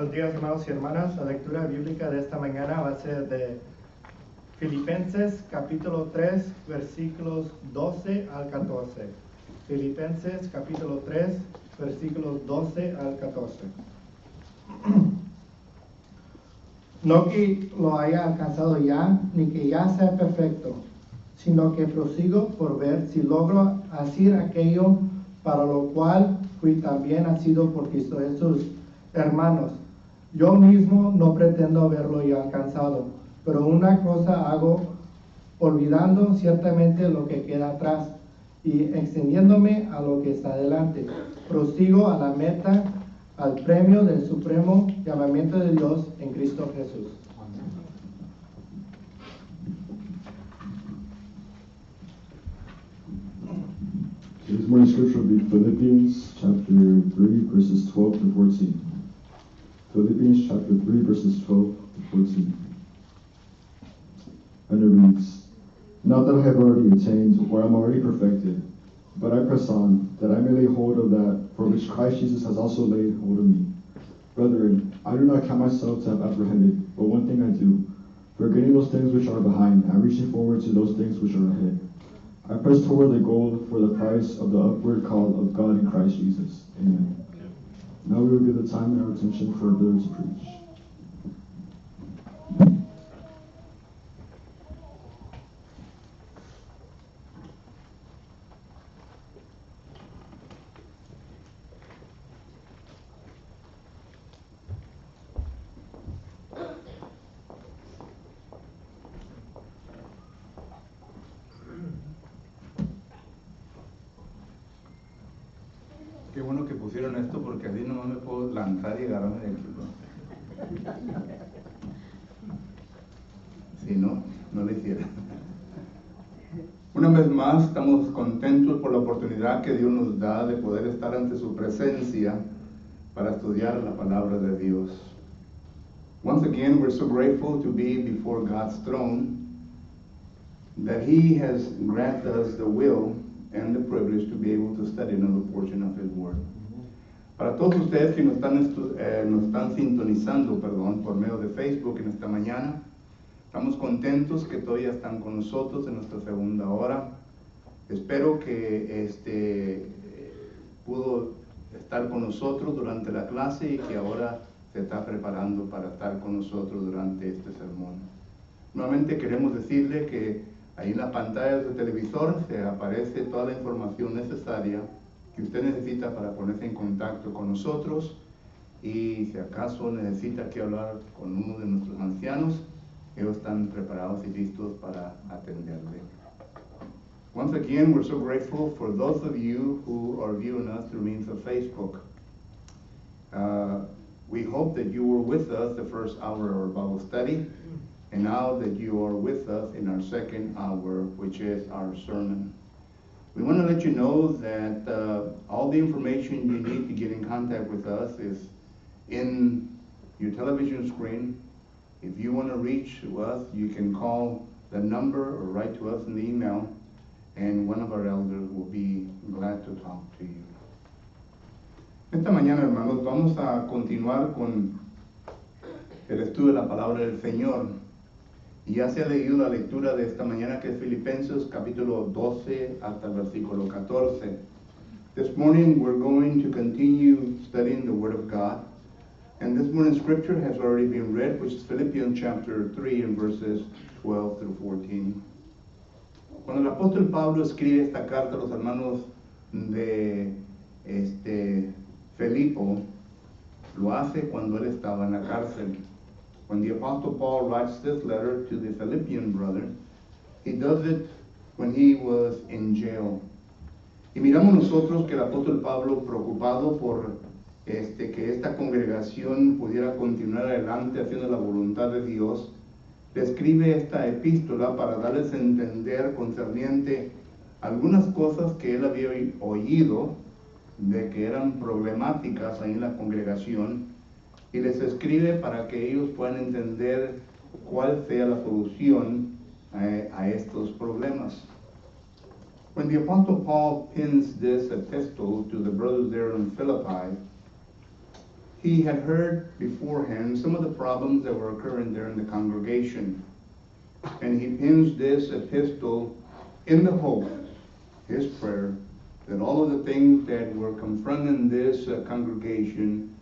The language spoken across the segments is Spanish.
Buenos días, hermanos y hermanas. La lectura bíblica de esta mañana va a ser de Filipenses capítulo 3, versículos 12 al 14. Filipenses capítulo 3, versículos 12 al 14. No que lo haya alcanzado ya, ni que ya sea perfecto, sino que prosigo por ver si logro hacer aquello para lo cual fui también nacido por Cristo Jesús. Hermanos, yo mismo no pretendo haberlo ya alcanzado, pero una cosa hago, olvidando ciertamente lo que queda atrás y extendiéndome a lo que está adelante. Prosigo a la meta, al premio del supremo llamamiento de Dios en Cristo Jesús. This morning's scripture will be Philippians chapter 3, verses 12 to 14. Philippians chapter 3, verses 12 to 14. And it reads, Not that I have already attained, or am already perfected, but I press on, that I may lay hold of that for which Christ Jesus has also laid hold of me. Brethren, I do not count myself to have apprehended, but one thing I do, forgetting those things which are behind, and reaching forward to those things which are ahead. I press toward the goal for the prize of the upward call of God in Christ Jesus. Amen. Now we will give the time and our attention for others to preach. Qué bueno que pusieron esto porque así nomás me puedo lanzar y agarrarme de aquí. Si no, no lo hiciera. Una vez más, estamos contentos por la oportunidad que Dios nos da de poder estar ante su presencia para estudiar la palabra de Dios. Once again, we're so grateful to be before God's throne that He has granted us the will and the privilege to be able to study another portion of His Word. Para todos ustedes que nos están sintonizando, por medio de Facebook en esta mañana, estamos contentos que todavía están con nosotros en nuestra segunda hora. Espero que pudo estar con nosotros durante la clase y que ahora se está preparando para estar con nosotros durante este sermón. Nuevamente queremos decirle que ahí en las pantallas del televisor se aparece toda la información necesaria que usted necesita para ponerse en contacto con nosotros, y si acaso necesita que hablar con uno de nuestros ancianos, ellos están preparados y listos para atenderle. Once again, we're so grateful for those of you who are viewing us through means of Facebook. We hope that you were with us the first hour of our Bible study, and now that you are with us in our second hour, which is our sermon. We want to let you know that all the information you need to get in contact with us is in your television screen. If you want to reach us, you can call the number or write to us in the email, and one of our elders will be glad to talk to you. Esta mañana, hermanos, vamos a continuar con el estudio de la palabra del Señor. Y ya se ha leído la lectura de esta mañana, que es Filipenses capítulo 12 hasta el versículo 14. This morning we're going to continue studying the Word of God. And this morning's scripture has already been read, which is Philippians chapter 3 and verses 12 through 14. Cuando el apóstol Pablo escribe esta carta a los hermanos de Filipo, lo hace cuando él estaba en la cárcel. When the Apostle Paul writes this letter to the Philippian brothers, he does it when he was in jail. Y miramos nosotros que el apóstol Pablo, preocupado por que esta congregación pudiera continuar adelante haciendo la voluntad de Dios, le escribe esta epístola para darles a entender concerniente algunas cosas que él había oído de que eran problemáticas ahí en la congregación, y les escribe para que ellos puedan entender cuál sea la solución a estos problemas. When the Apostle Paul pins this epistle to the brothers there in Philippi, he had heard beforehand some of the problems that were occurring there in the congregation. And he pins this epistle in the hope, his prayer, that all of the things that were confronting this congregation,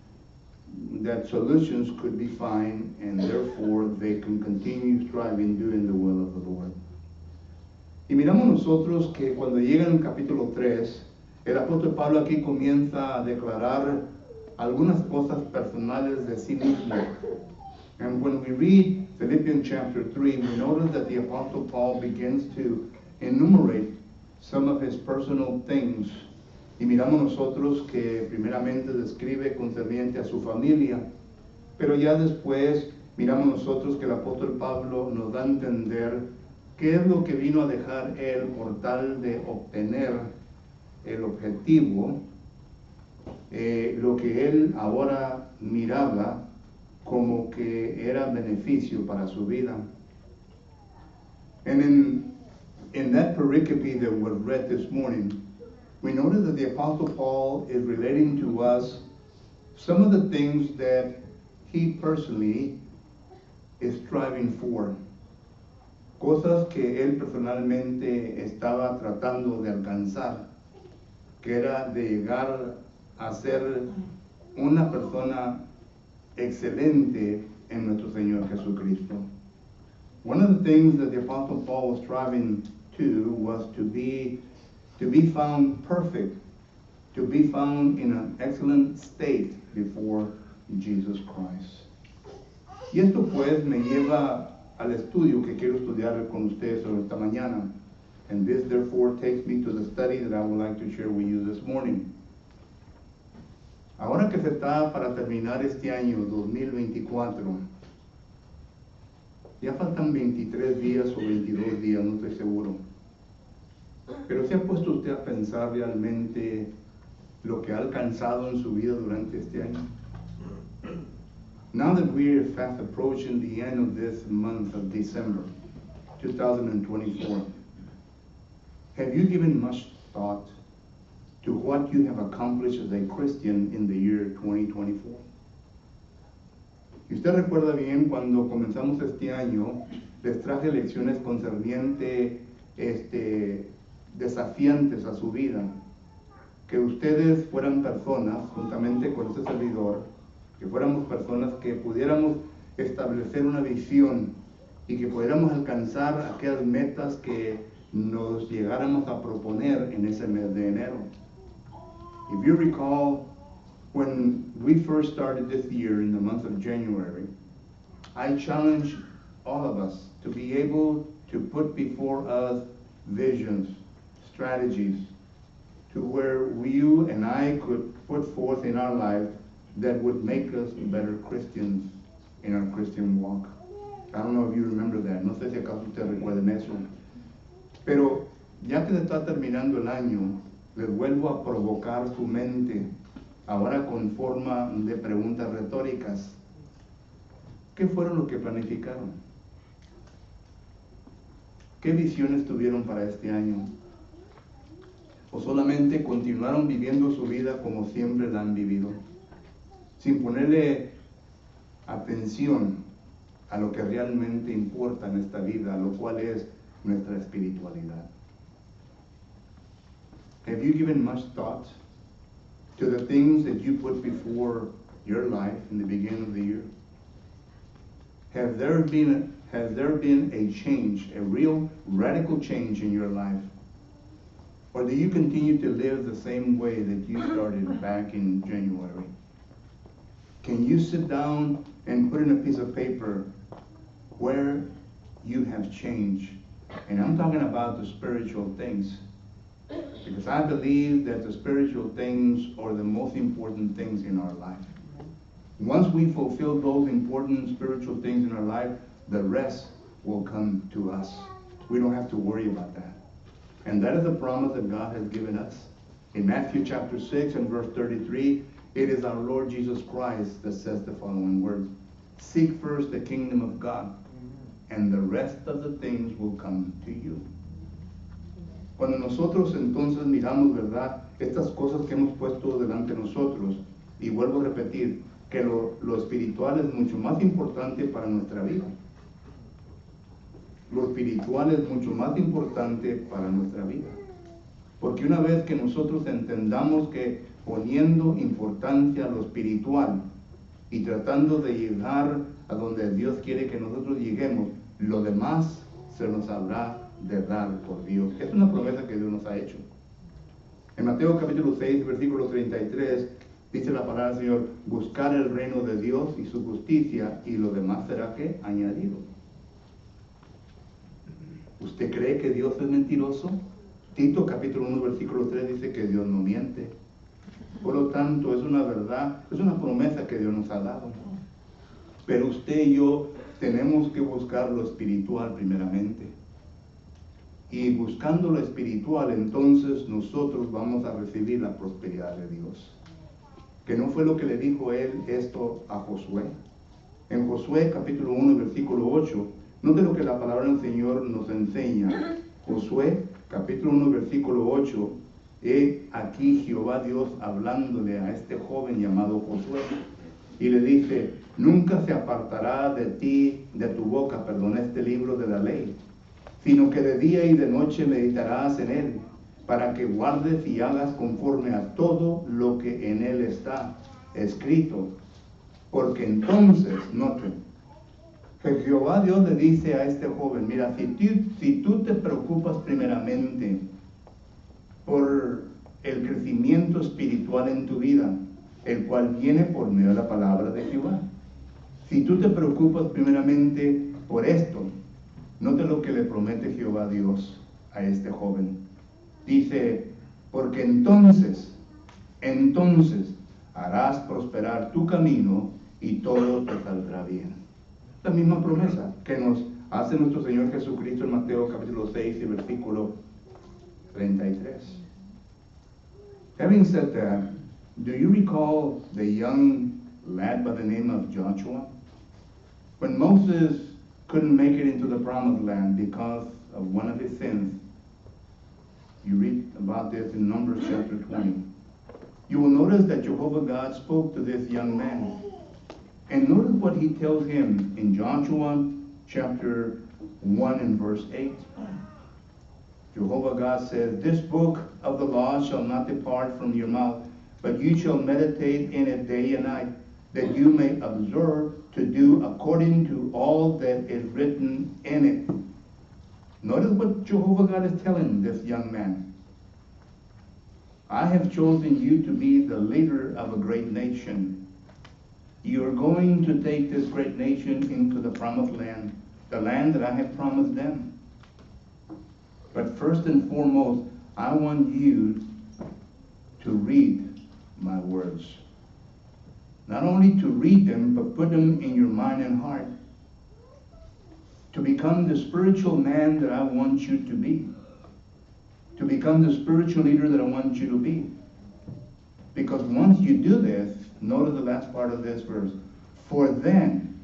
that solutions could be found, and therefore they can continue striving, doing the will of the Lord. Y miramos nosotros que cuando llega en el capítulo 3, el apóstol Pablo aquí comienza a declarar algunas cosas personales de sí mismo. And when we read Philippians chapter 3, we notice that the apostle Paul begins to enumerate some of his personal things. Y miramos nosotros que primeramente describe concerniente a su familia, pero ya después miramos nosotros que el apóstol Pablo nos da a entender qué es lo que vino a dejar él por tal de obtener el objetivo, lo que él ahora miraba como que era beneficio para su vida. And in that pericope that was read this morning, we notice that the Apostle Paul is relating to us some of the things that he personally is striving for. Cosas que él personalmente estaba tratando de alcanzar, que era de llegar a ser una persona excelente en nuestro Señor Jesucristo. One of the things that the Apostle Paul was striving to was to be found perfect, to be found in an excellent state before Jesus Christ. Y esto pues me lleva al estudio que quiero estudiar con ustedes sobre esta mañana. And this therefore takes me to the study that I would like to share with you this morning. Ahora que se está para terminar este año 2024, ya faltan 23 días o 22 días, no estoy seguro. Pero ¿se ha puesto usted a pensar realmente lo que ha alcanzado en su vida durante este año? Now that we're fast approaching the end of this month of December 2024, have you given much thought to what you have accomplished as a Christian in the year 2024? Y usted recuerda bien cuando comenzamos este año, les traje lecciones concernientes desafiantes a su vida, que ustedes fueran personas, juntamente con este servidor, que fuéramos personas que pudiéramos establecer una visión y que pudiéramos alcanzar aquellas metas que nos llegáramos a proponer en ese mes de enero. If you recall, when we first started this year in the month of January, I challenged all of us to be able to put before us visions, strategies, to where you and I could put forth in our life that would make us better Christians in our Christian walk. I don't know if you remember that. No sé si acaso ustedes recuerden eso. Pero ya que se está terminando el año, les vuelvo a provocar su mente, ahora con forma de preguntas retóricas. ¿Qué fueron lo que planificaron? ¿Qué visiones tuvieron para este año? ¿O solamente continuaron viviendo su vida como siempre la han vivido, sin ponerle atención a lo que realmente importa en esta vida, lo cual es nuestra espiritualidad? Have you given much thought to the things that you put before your life in the beginning of the year? Has there been a change, a real radical change in your life? Or do you continue to live the same way that you started back in January? Can you sit down and put in a piece of paper where you have changed? And I'm talking about the spiritual things, because I believe that the spiritual things are the most important things in our life. Once we fulfill those important spiritual things in our life, the rest will come to us. We don't have to worry about that. And that is the promise that God has given us. In Matthew chapter 6 and verse 33, it is our Lord Jesus Christ that says the following words: "Seek first the kingdom of God, and the rest of the things will come to you." Cuando nosotros entonces miramos, ¿verdad?, estas cosas que hemos puesto delante de nosotros, y vuelvo a repetir, que lo espiritual es mucho más importante para nuestra vida. Lo espiritual es mucho más importante para nuestra vida. Porque una vez que nosotros entendamos que poniendo importancia a lo espiritual y tratando de llegar a donde Dios quiere que nosotros lleguemos, lo demás se nos habrá de dar por Dios. Es una promesa que Dios nos ha hecho. En Mateo capítulo 6, versículo 33, dice la palabra del Señor: buscar el reino de Dios y su justicia, y lo demás será ¿qué? Añadido. ¿Usted cree que Dios es mentiroso? Tito capítulo 1, versículo 3 dice que Dios no miente. Por lo tanto, es una verdad, es una promesa que Dios nos ha dado. Pero usted y yo tenemos que buscar lo espiritual primeramente. Y buscando lo espiritual, entonces nosotros vamos a recibir la prosperidad de Dios. Que no fue lo que le dijo él esto a Josué. En Josué capítulo 1, versículo 8, note lo que la palabra del Señor nos enseña. Josué capítulo 1, versículo 8, aquí Jehová Dios hablándole a este joven llamado Josué, y le dice: nunca se apartará de ti, de tu boca, este libro de la ley, sino que de día y de noche meditarás en él, para que guardes y hagas conforme a todo lo que en él está escrito. Porque entonces, noten, que Jehová Dios le dice a este joven: mira, si tú te preocupas primeramente por el crecimiento espiritual en tu vida, el cual viene por medio de la palabra de Jehová, si tú te preocupas primeramente por esto, note lo que le promete Jehová Dios a este joven. Dice: porque entonces harás prosperar tu camino y todo te saldrá bien. La misma promesa que nos hace nuestro Señor Jesucristo en Mateo capítulo 6 y versículo 33. Having said that, do you recall the young lad by the name of Joshua? When Moses couldn't make it into the promised land because of one of his sins, you read about this in Numbers chapter 20. You will notice that Jehovah God spoke to this young man. And notice what he tells him in Joshua chapter 1 and verse 8. Jehovah God says, this book of the law shall not depart from your mouth, but you shall meditate in it day and night, that you may observe to do according to all that is written in it. Notice what Jehovah God is telling this young man. I have chosen you to be the leader of a great nation. You are going to take this great nation into the promised land, the land that I have promised them. But first and foremost, I want you to read my words. Not only to read them, but put them in your mind and heart. To become the spiritual man that I want you to be. To become the spiritual leader that I want you to be. Because once you do this, notice the last part of this verse. For then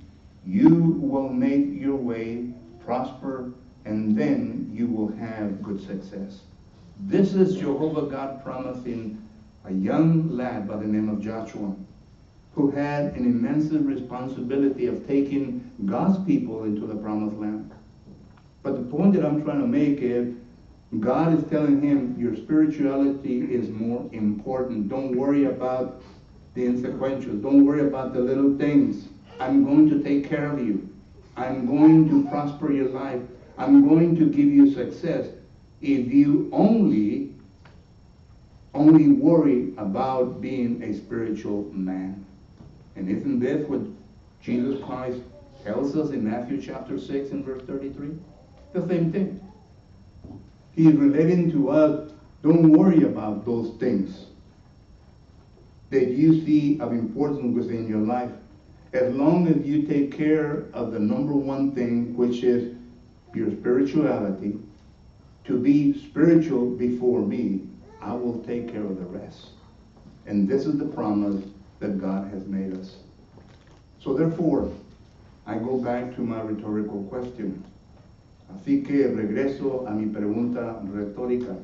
you will make your way prosper, and then you will have good success. This is Jehovah God promising a young lad by the name of Joshua, who had an immense responsibility of taking God's people into the promised land. But the point that I'm trying to make is, God is telling him, your spirituality is more important. Don't worry about the insequentials. Don't worry about the little things. I'm going to take care of you. I'm going to prosper your life. I'm going to give you success if you only worry about being a spiritual man. And isn't this what Jesus Christ tells us in Matthew chapter 6 and verse 33? The same thing. He is relating to us, don't worry about those things that you see of importance within your life. As long as you take care of the number one thing, which is your spirituality, to be spiritual before me, I will take care of the rest. And this is the promise that God has made us. So therefore, I go back to my rhetorical question. Así que regreso a mi pregunta retórica.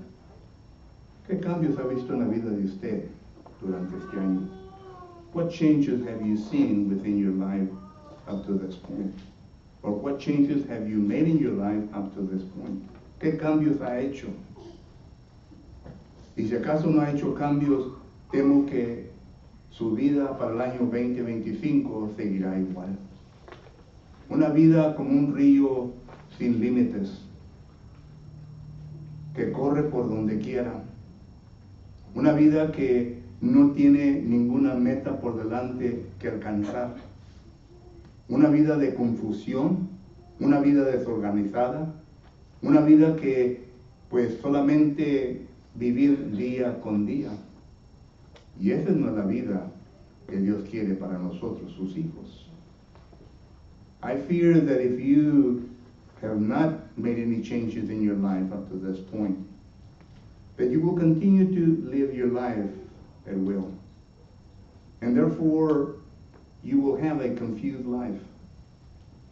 ¿Qué cambios ha visto en la vida de usted durante este año? What changes have you seen within your life up to this point? Or what changes have you made in your life up to this point? ¿Qué cambios ha hecho? Y si acaso no ha hecho cambios, temo que su vida para el año 2025 seguirá igual. Una vida como un río sin límites, que corre por donde quiera. Una vida que no tiene ninguna meta por delante que alcanzar. Una vida de confusión, una vida desorganizada, una vida que pues solamente vivir día con día. Y esa no es la vida que Dios quiere para nosotros, sus hijos. I fear that if you have not made any changes in your life up to this point, that you will continue to live your life at will. And therefore, you will have a confused life.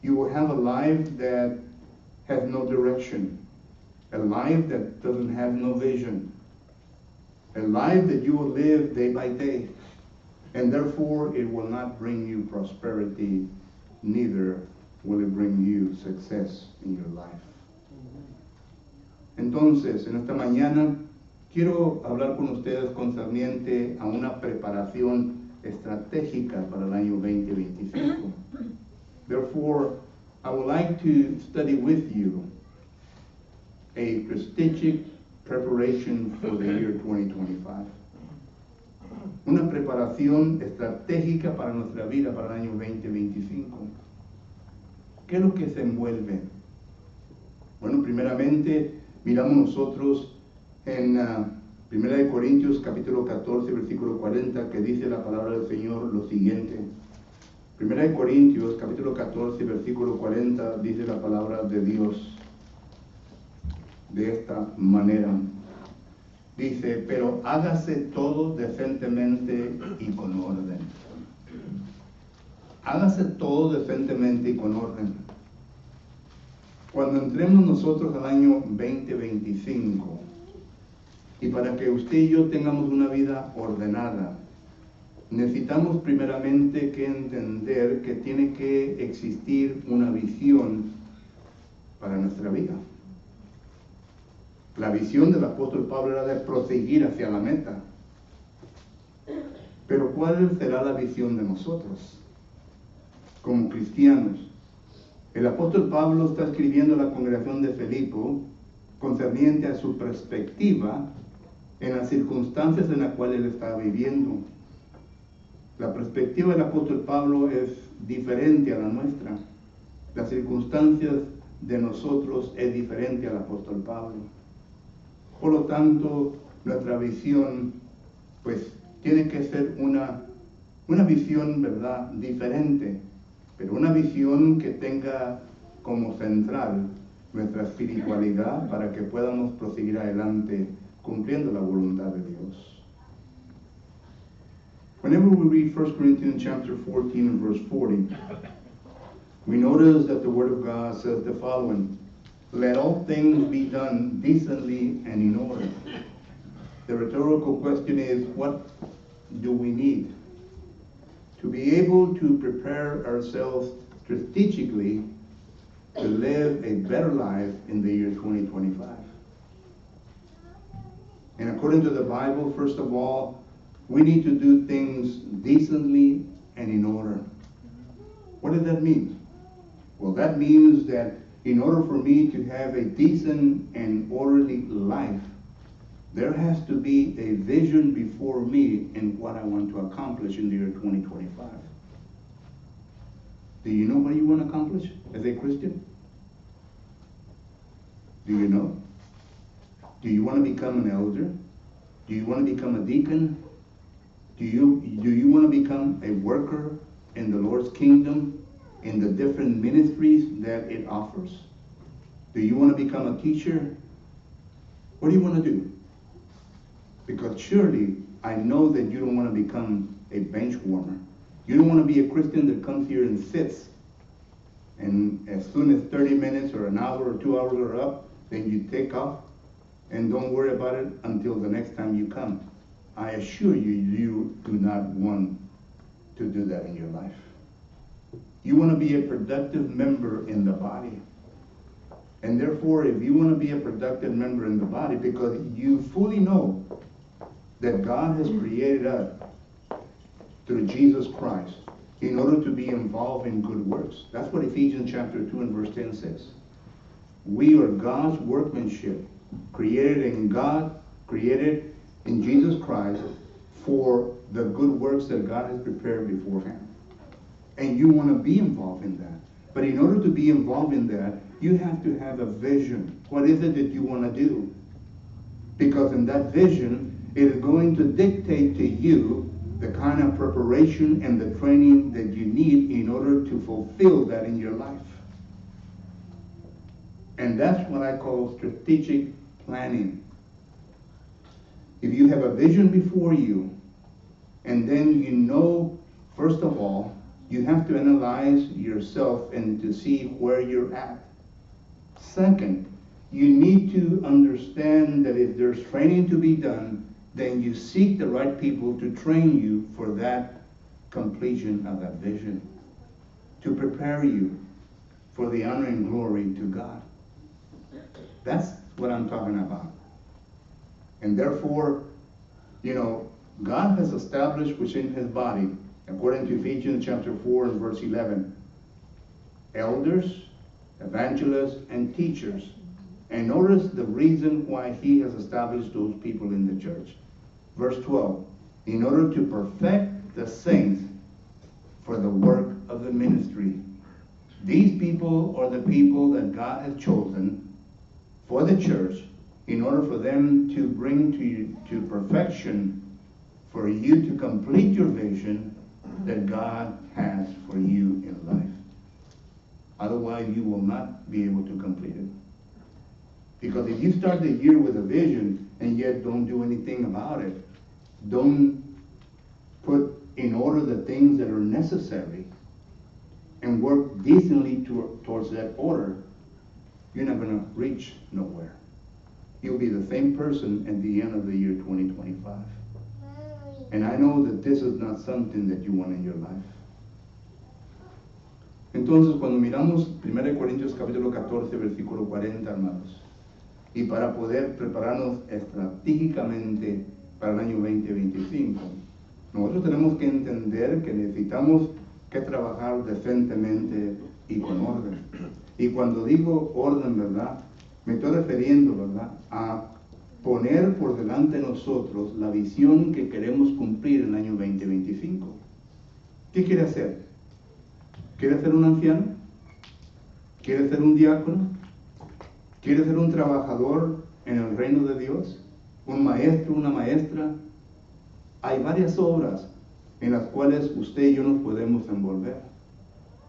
You will have a life that has no direction, a life that doesn't have no vision, a life that you will live day by day, and therefore it will not bring you prosperity, neither will it bring you success in your life. Entonces, en esta mañana quiero hablar con ustedes concerniente a una preparación estratégica para el año 2025. Therefore, I would like to study with you a strategic preparation for the year 2025. Una preparación estratégica para nuestra vida para el año 2025. ¿Qué es lo que se envuelve? Bueno, primeramente miramos nosotros en 1 Corintios capítulo 14, versículo 40, que dice la palabra del Señor lo siguiente. 1 Corintios capítulo 14, versículo 40, dice la palabra de Dios de esta manera. Dice, pero hágase todo decentemente y con orden. Hágase todo decentemente y con orden. Cuando entremos nosotros al año 2025, y para que usted y yo tengamos una vida ordenada, necesitamos primeramente que entender que tiene que existir una visión para nuestra vida. La visión del apóstol Pablo era de proseguir hacia la meta. Pero ¿cuál será la visión de nosotros como cristianos? El apóstol Pablo está escribiendo a la congregación de Filipo concerniente a su perspectiva en las circunstancias en las cuales él está viviendo. La perspectiva del apóstol Pablo es diferente a la nuestra. Las circunstancias de nosotros es diferente al apóstol Pablo. Por lo tanto, nuestra visión, pues, tiene que ser una visión, ¿verdad?, diferente, pero una visión que tenga como central nuestra espiritualidad para que podamos proseguir adelante cumpliendo la voluntad de Dios. Whenever we read 1 Corinthians chapter 14 and verse 40, we notice that the Word of God says the following: let all things be done decently and in order. The rhetorical question is, what do we need to be able to prepare ourselves strategically to live a better life in the year 2025? And according to the Bible, first of all, we need to do things decently and in order. What does that mean? Well, that means that in order for me to have a decent and orderly life, there has to be a vision before me in what I want to accomplish in the year 2025. Do you know what you want to accomplish as a Christian? Do you know? Do you want to become an elder? Do you want to become a deacon? Do you want to become a worker in the Lord's kingdom, in the different ministries that it offers? Do you want to become a teacher? What do you want to do? Because surely I know that you don't want to become a bench warmer. You don't want to be a Christian that comes here and sits, and as soon as 30 minutes or an hour or 2 hours are up, then you take off and don't worry about it until the next time you come. I assure you, you do not want to do that in your life. You want to be a productive member in the body. And therefore, if you want to be a productive member in the body, because you fully know that God has created us through Jesus Christ in order to be involved in good works. That's what Ephesians chapter 2 and verse 10 says. We are God's workmanship, created in Jesus Christ for the good works that God has prepared beforehand. And you want to be involved in that. But in order to be involved in that, you have to have a vision. What is it that you want to do? Because in that vision, it is going to dictate to you the kind of preparation and the training that you need in order to fulfill that in your life. And that's what I call strategic planning. If you have a vision before you, and then you know, first of all, you have to analyze yourself and to see where you're at. Second, you need to understand that if there's training to be done, then you seek the right people to train you for that completion of that vision, to prepare you for the honor and glory to God. That's what I'm talking about. And therefore, God has established within his body, according to Ephesians chapter 4 and verse 11, elders, evangelists, and teachers. And notice the reason why he has established those people in the church. Verse 12, in order to perfect the saints for the work of the ministry. These people are the people that God has chosen for the church in order for them to bring to perfection, for you to complete your vision that God has for you in life. Otherwise, you will not be able to complete it. Because if you start the year with a vision and yet don't do anything about it, don't put in order the things that are necessary and work decently towards that order, you're not going to reach nowhere. You'll be the same person at the end of the year 2025. And I know that this is not something that you want in your life. Entonces, cuando miramos 1 Corintios capítulo 14, versículo 40, hermanos, y para poder prepararnos estratégicamente para el año 2025, nosotros tenemos que entender que necesitamos que trabajar decentemente y con orden. Y cuando digo orden, ¿verdad? Me estoy refiriendo, ¿verdad?, a poner por delante de nosotros la visión que queremos cumplir en el año 2025. ¿Qué quiere hacer? ¿Quiere ser un anciano? ¿Quiere ser un diácono? ¿Quiere ser un trabajador en el reino de Dios? ¿Un maestro, una maestra? Hay varias obras en las cuales usted y yo nos podemos envolver.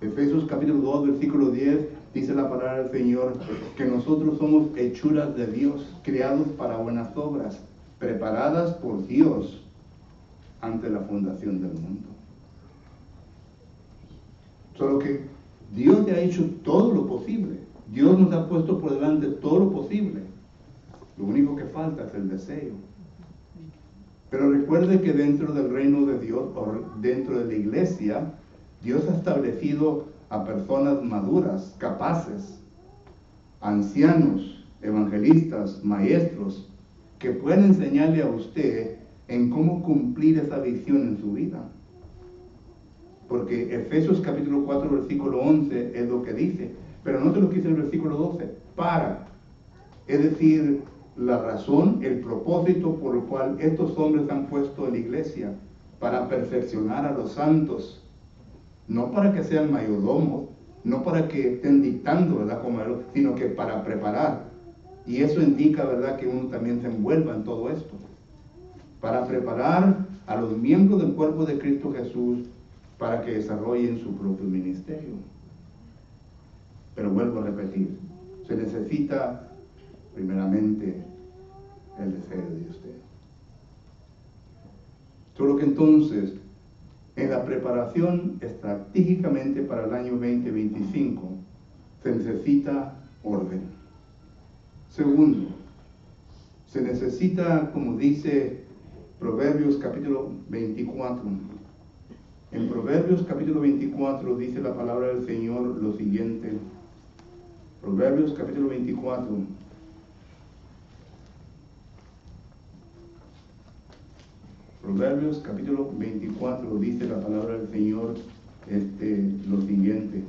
Efesios capítulo 2, versículo 10, dice la palabra del Señor que nosotros somos hechuras de Dios, creados para buenas obras, preparadas por Dios ante la fundación del mundo. Solo que Dios ya ha hecho todo lo posible. Dios nos ha puesto por delante todo lo posible. Lo único que falta es el deseo. Pero recuerde que dentro del reino de Dios, o dentro de la iglesia, Dios ha establecido a personas maduras, capaces, ancianos, evangelistas, maestros, que pueden enseñarle a usted en cómo cumplir esa visión en su vida. Porque Efesios capítulo 4, versículo 11 es lo que dice, pero no te lo quise el versículo 12, es decir, la razón, el propósito por el cual estos hombres han puesto en la iglesia, para perfeccionar a los santos, no para que sean mayordomos, no para que estén dictando, ¿verdad?, sino que para preparar. Y eso indica, ¿verdad?, que uno también se envuelva en todo esto, para preparar a los miembros del cuerpo de Cristo Jesús para que desarrollen su propio ministerio. Pero vuelvo a repetir, se necesita primeramente el deseo de usted. Solo que entonces, en la preparación estratégicamente para el año 2025, se necesita orden. Segundo, se necesita, como dice Proverbios capítulo 24, En Proverbios capítulo 24 dice la palabra del Señor lo siguiente. Proverbios capítulo 24. Proverbios capítulo 24 dice la palabra del Señor lo siguiente.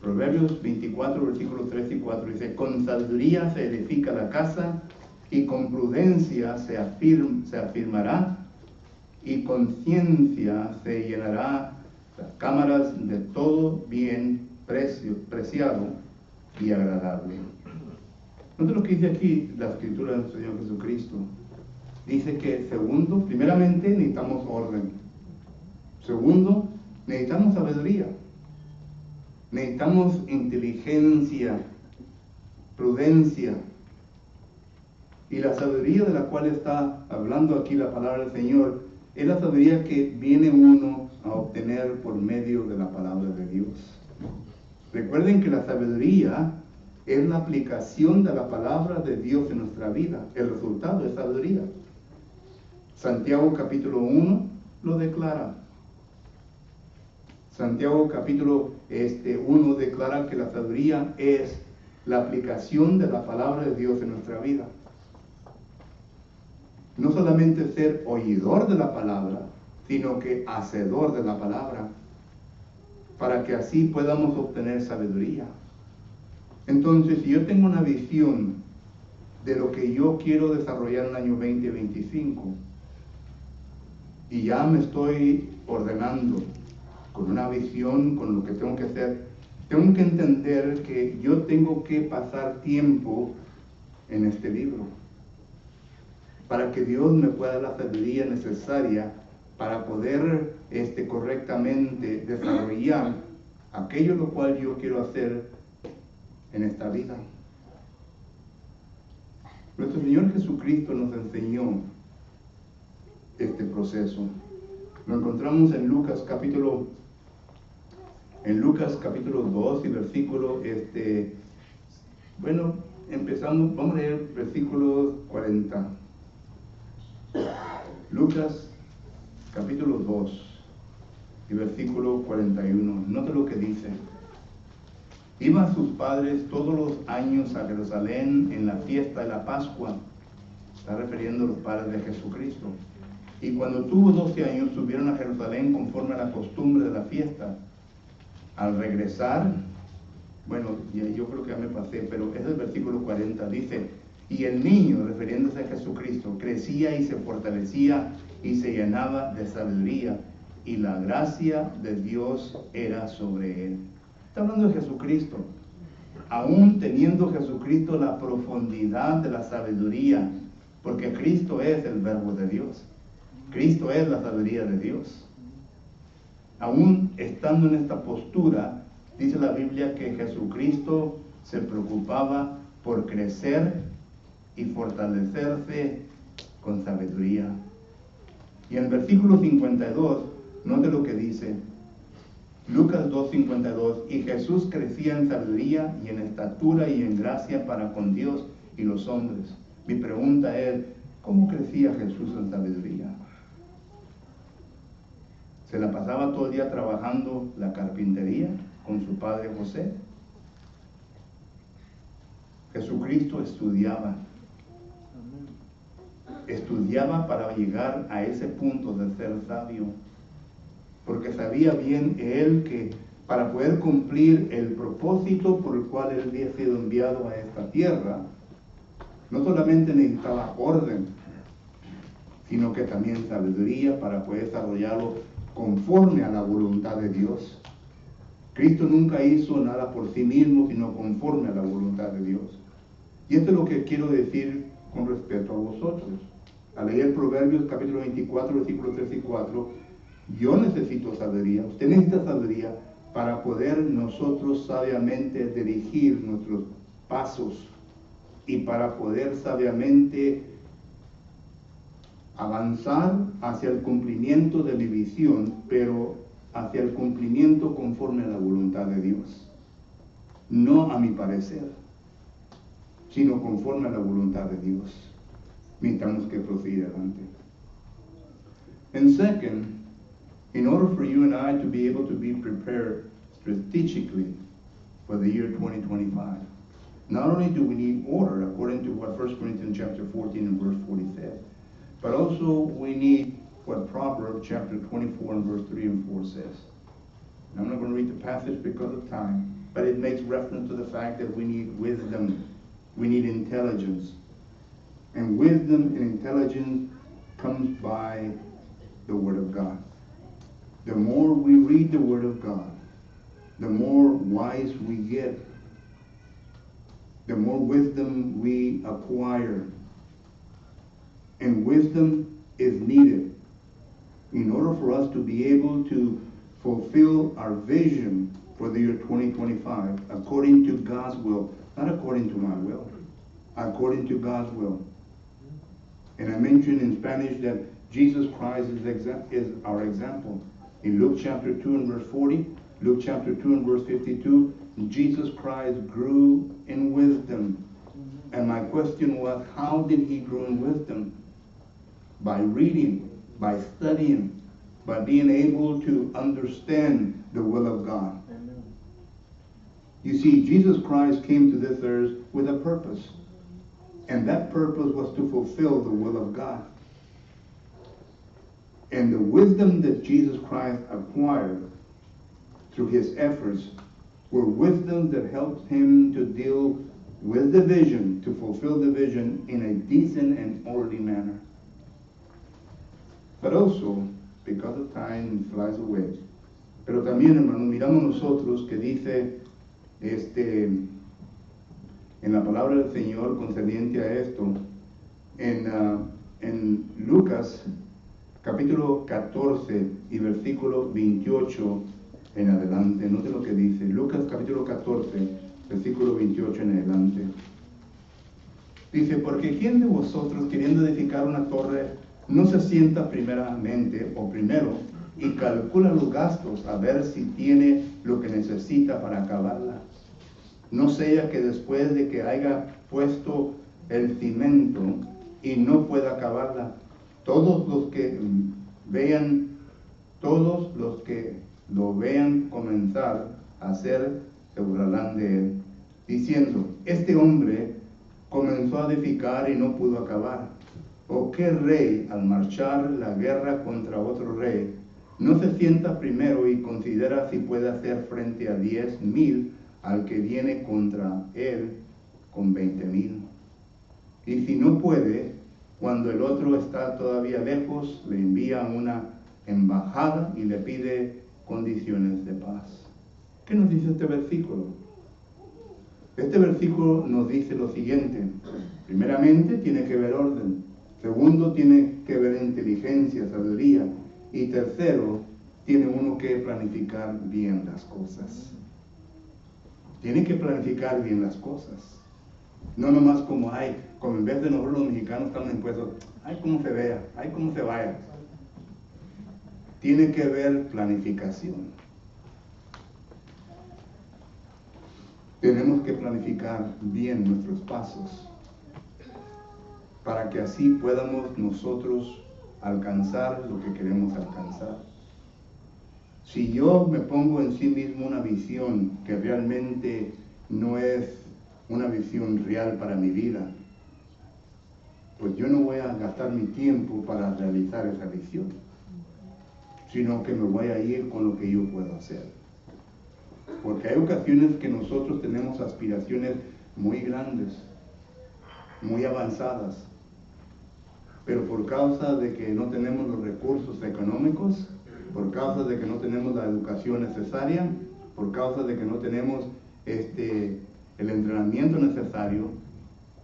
Proverbios 24, versículos 3 y 4 dice: con sabiduría se edifica la casa, y con prudencia se afirmará, y con ciencia se llenará las cámaras de todo bien preciado y agradable. Entonces, lo que dice aquí la escritura del Señor Jesucristo, dice que segundo, primeramente necesitamos orden. Segundo, necesitamos sabiduría. Necesitamos inteligencia, prudencia. Y la sabiduría de la cual está hablando aquí la palabra del Señor es la sabiduría que viene uno a obtener por medio de la palabra de Dios. Recuerden que la sabiduría es la aplicación de la palabra de Dios en nuestra vida. El resultado es sabiduría. Santiago capítulo 1 lo declara. Santiago capítulo 1 declara que la sabiduría es la aplicación de la palabra de Dios en nuestra vida. No solamente ser oidor de la palabra, sino que hacedor de la palabra, para que así podamos obtener sabiduría. Entonces, si yo tengo una visión de lo que yo quiero desarrollar en el año 2025, y ya me estoy ordenando con una visión, con lo que tengo que hacer, tengo que entender que yo tengo que pasar tiempo en este libro, para que Dios me pueda dar la sabiduría necesaria para poder correctamente desarrollar aquello lo cual yo quiero hacer en esta vida. Nuestro Señor Jesucristo nos enseñó este proceso. Lo encontramos en Lucas capítulo 2 y versículo, empezando, vamos a leer versículos 40. Lucas capítulo 2 y versículo 41. Note lo que dice. Iban sus padres todos los años a Jerusalén en la fiesta de la Pascua. Está refiriendo a los padres de Jesucristo. Y cuando tuvo 12 años subieron a Jerusalén conforme a la costumbre de la fiesta. Al regresar, yo creo que ya me pasé, pero es el versículo 40, dice: y el niño, refiriéndose a Jesucristo, crecía y se fortalecía y se llenaba de sabiduría, y la gracia de Dios era sobre él. Está hablando de Jesucristo. Aún teniendo Jesucristo la profundidad de la sabiduría, porque Cristo es el verbo de Dios. Cristo es la sabiduría de Dios. Aún estando en esta postura, dice la Biblia que Jesucristo se preocupaba por crecer y fortalecerse con sabiduría. Y en el versículo 52, note lo que dice. Lucas 2:52, y Jesús crecía en sabiduría y en estatura y en gracia para con Dios y los hombres. Mi pregunta es, ¿cómo crecía Jesús en sabiduría? ¿Se la pasaba todo el día trabajando la carpintería con su padre José? Jesucristo estudiaba para llegar a ese punto de ser sabio, porque sabía bien él que para poder cumplir el propósito por el cual él había sido enviado a esta tierra, no solamente necesitaba orden, sino que también sabiduría para poder desarrollarlo conforme a la voluntad de Dios. Cristo nunca hizo nada por sí mismo, sino conforme a la voluntad de Dios. Y esto es lo que quiero decir con respecto a vosotros. Al leer Proverbios capítulo 24, versículos 3 y 4, yo necesito sabiduría, usted necesita sabiduría para poder nosotros sabiamente dirigir nuestros pasos y para poder sabiamente avanzar hacia el cumplimiento de mi visión, pero hacia el cumplimiento conforme a la voluntad de Dios. No a mi parecer, sino conforme a la voluntad de Dios. Necesitamos que prosiga adelante. And second, in order for you and I to be able to be prepared strategically for the year 2025, not only do we need order, according to what 1 Corinthians chapter 14 and verse 40 says, but also we need what Proverbs chapter 24 and verse 3 and 4 says. And I'm not going to read the passage because of time, but it makes reference to the fact that we need wisdom, we need intelligence. And wisdom and intelligence comes by the Word of God. The more we read the Word of God, the more wise we get, the more wisdom we acquire. And wisdom is needed in order for us to be able to fulfill our vision for the year 2025 according to God's will, not according to my will, according to God's will. And I mentioned in Spanish that Jesus Christ is our example. In Luke chapter 2 and verse 40, Luke chapter 2 and verse 52, Jesus Christ grew in wisdom. And my question was, how did he grow in wisdom? By reading, by studying, by being able to understand the will of God. You see, Jesus Christ came to this earth with a purpose. And that purpose was to fulfill the will of God. And the wisdom that Jesus Christ acquired through his efforts were wisdom that helped him to deal with the vision, to fulfill the vision in a decent and orderly manner. But also, because of time flies away. Pero también, hermanos, miramos nosotros que dice en la palabra del Señor concerniente a esto, en Lucas capítulo 14 y versículo 28 en adelante. Note lo que dice. Lucas capítulo 14, versículo 28 en adelante. Dice, porque ¿quién de vosotros, queriendo edificar una torre, no se sienta primeramente o primero y calcula los gastos a ver si tiene lo que necesita para acabarla? No sea que después de que haya puesto el cimento y no pueda acabarla, todos los que lo vean comenzar a hacer se burlarán de él, diciendo, este hombre comenzó a edificar y no pudo acabar. ¿O qué rey, al marchar la guerra contra otro rey, no se sienta primero y considera si puede hacer frente a 10,000 al que viene contra él con 20,000? Y si no puede, cuando el otro está todavía lejos, le envía una embajada y le pide condiciones de paz. ¿Qué nos dice este versículo? Este versículo nos dice lo siguiente. Primeramente, tiene que ver orden. Segundo, tiene que ver inteligencia, sabiduría. Y tercero, tiene uno que planificar bien las cosas. Tiene que planificar bien las cosas. No nomás como en vez de nosotros los mexicanos estamos impuestos, cómo se vea, cómo se vaya. Tiene que haber planificación. Tenemos que planificar bien nuestros pasos para que así podamos nosotros alcanzar lo que queremos alcanzar. Si yo me pongo en sí mismo una visión que realmente no es una visión real para mi vida, pues yo no voy a gastar mi tiempo para realizar esa visión, sino que me voy a ir con lo que yo puedo hacer. Porque hay ocasiones que nosotros tenemos aspiraciones muy grandes, muy avanzadas, pero por causa de que no tenemos los recursos económicos, por causa de que no tenemos la educación necesaria, por causa de que no tenemos el entrenamiento necesario,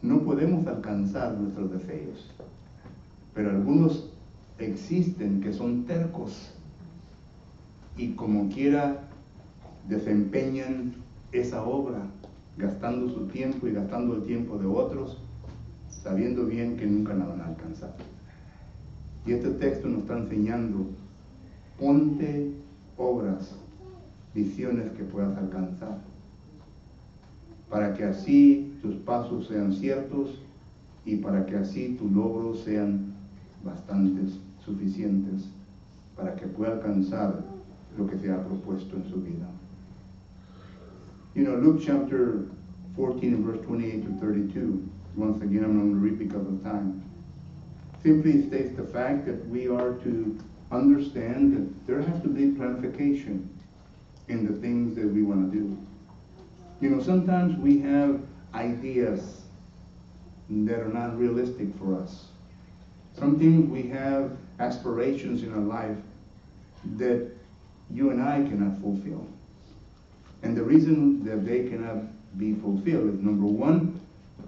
no podemos alcanzar nuestros deseos. Pero algunos existen que son tercos y como quiera desempeñan esa obra, gastando su tiempo y gastando el tiempo de otros, sabiendo bien que nunca la van a alcanzar. Y este texto nos está enseñando, ponte obras, visiones que puedas alcanzar, para que así tus pasos sean ciertos y para que así tus logros sean bastantes, suficientes. para que pueda alcanzar lo que se ha propuesto en su vida. You know, Luke chapter 14 and verse 28 to 32, once again I'm going to read because of time, simply states the fact that we are to understand that there has to be planification in the things that we want to do. You know, sometimes we have ideas that are not realistic for us. Sometimes we have aspirations in our life that you and I cannot fulfill. And the reason that they cannot be fulfilled is, number one,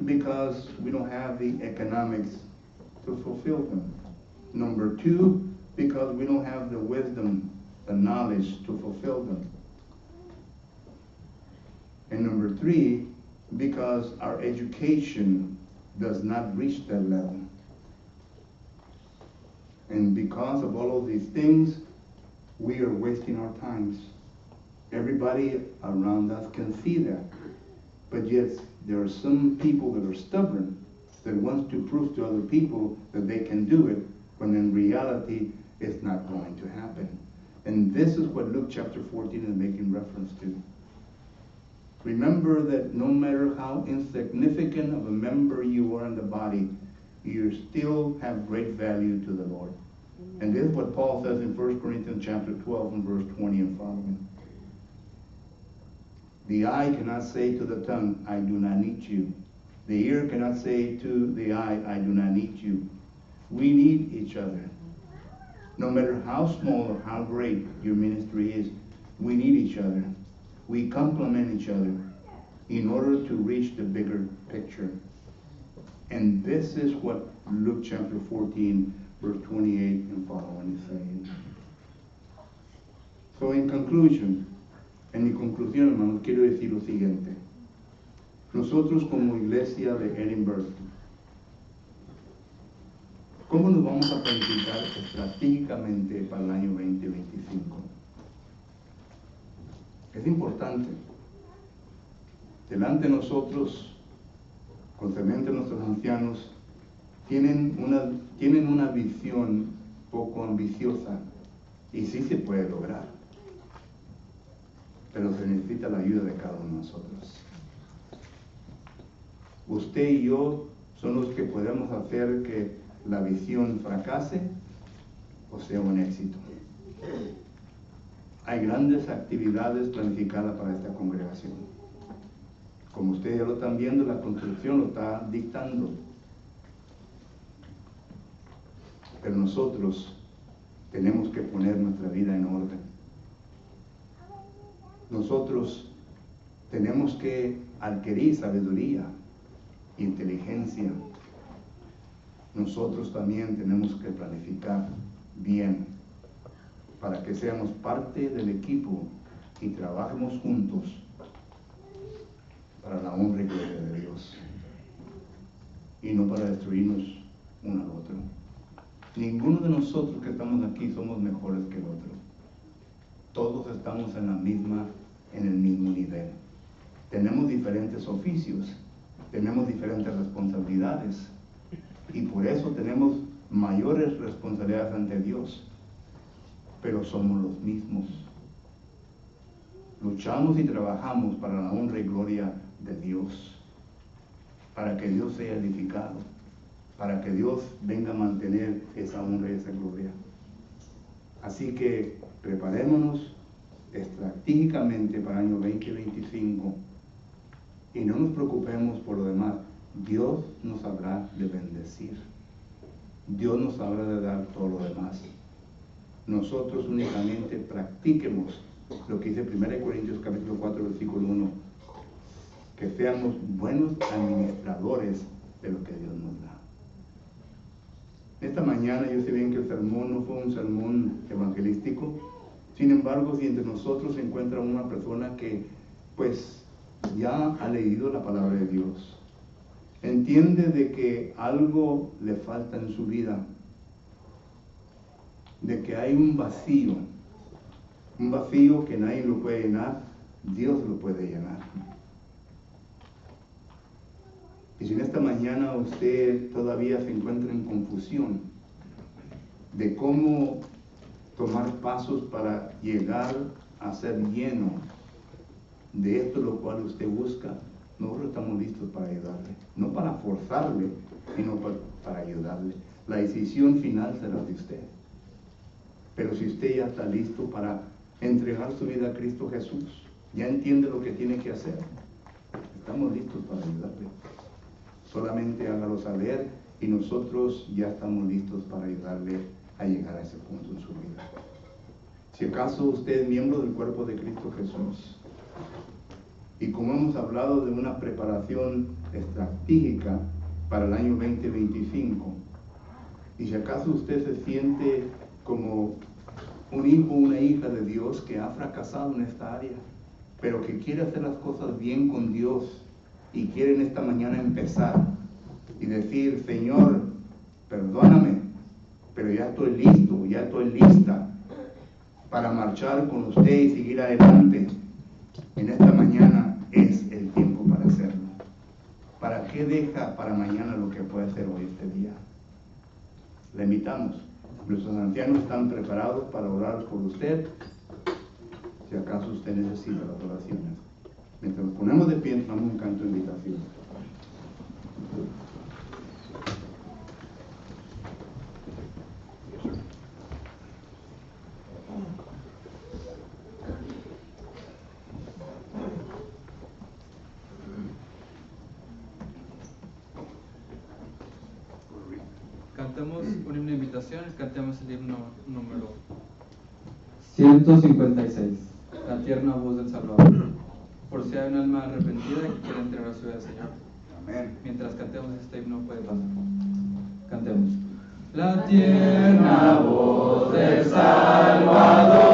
because we don't have the economics to fulfill them. Number two, because we don't have the wisdom, the knowledge to fulfill them. And number three, because our education does not reach that level. And because of all of these things, we are wasting our times. Everybody around us can see that. But yet, there are some people that are stubborn, that wants to prove to other people that they can do it, when in reality, it's not going to happen. And this is what Luke chapter 14 is making reference to. Remember that no matter how insignificant of a member you are in the body, you still have great value to the Lord. And this is what Paul says in 1 Corinthians chapter 12 and verse 20 and following. The eye cannot say to the tongue, I do not need you. The ear cannot say to the eye, I do not need you. We need each other. No matter how small or how great your ministry is, we need each other. We complement each other in order to reach the bigger picture. And this is what Luke chapter 14, verse 28 and following is saying. So in conclusion, en mi conclusión, hermanos, quiero decir lo siguiente. Nosotros como iglesia de Edinburgh, ¿cómo nos vamos a planificar estratégicamente para el año 2025? Es importante. Delante de nosotros, concerniente a nuestros ancianos, tienen una visión poco ambiciosa y sí se puede lograr. Pero se necesita la ayuda de cada uno de nosotros. Usted y yo son los que podemos hacer que la visión fracase o sea un éxito. Hay grandes actividades planificadas para esta congregación. Como ustedes ya lo están viendo, la construcción lo está dictando. Pero nosotros tenemos que poner nuestra vida en orden. Nosotros tenemos que adquirir sabiduría, inteligencia. Nosotros también tenemos que planificar bien para que seamos parte del equipo y trabajemos juntos para la honra y gloria de Dios y no para destruirnos uno al otro. Ninguno de nosotros que estamos aquí somos mejores que el otro. Todos estamos en el mismo nivel. Tenemos diferentes oficios, tenemos diferentes responsabilidades y por eso tenemos mayores responsabilidades ante Dios, pero somos los mismos. Luchamos y trabajamos para la honra y gloria de Dios, para que Dios sea edificado, para que Dios venga a mantener esa honra y esa gloria. Así que preparémonos estratégicamente para el año 2025 y no nos preocupemos por lo demás. Dios nos habrá de bendecir. Dios nos habrá de dar todo lo demás. Nosotros únicamente practiquemos lo que dice 1 Corintios capítulo 4 versículo 1, que seamos buenos administradores de lo que Dios nos da. Esta mañana yo sé bien que el sermón no fue un sermón evangelístico. Sin embargo, si entre nosotros se encuentra una persona que pues ya ha leído la palabra de Dios, entiende de que algo le falta en su vida, de que hay un vacío que nadie lo puede llenar, Dios lo puede llenar. Y si en esta mañana usted todavía se encuentra en confusión de cómo tomar pasos para llegar a ser lleno de esto lo cual usted busca, nosotros estamos listos para ayudarle. No para forzarle, sino para ayudarle. La decisión final será de usted. Pero si usted ya está listo para entregar su vida a Cristo Jesús, ya entiende lo que tiene que hacer, estamos listos para ayudarle. Solamente hágalo saber y nosotros ya estamos listos para ayudarle a llegar a ese punto en su vida. Si acaso usted es miembro del cuerpo de Cristo Jesús, y como hemos hablado de una preparación estratégica para el año 2025, y si acaso usted se siente como un hijo o una hija de Dios que ha fracasado en esta área, pero que quiere hacer las cosas bien con Dios y quiere en esta mañana empezar y decir, Señor, perdóname, pero ya estoy listo, ya estoy lista para marchar con usted y seguir adelante. En esta mañana es el tiempo para hacerlo. ¿Para qué deja para mañana lo que puede hacer hoy este día? Le invitamos. Nuestros ancianos están preparados para orar por usted, si acaso usted necesita las oraciones. Mientras nos ponemos de pie, damos un canto de invitación. Cantemos un himno de invitación, cantemos el himno número 156, La tierna voz del Salvador. Por si hay un alma arrepentida que quiera entregar su vida al Señor. Amén. Mientras cantemos este himno puede pasar. Cantemos. La tierna voz del Salvador.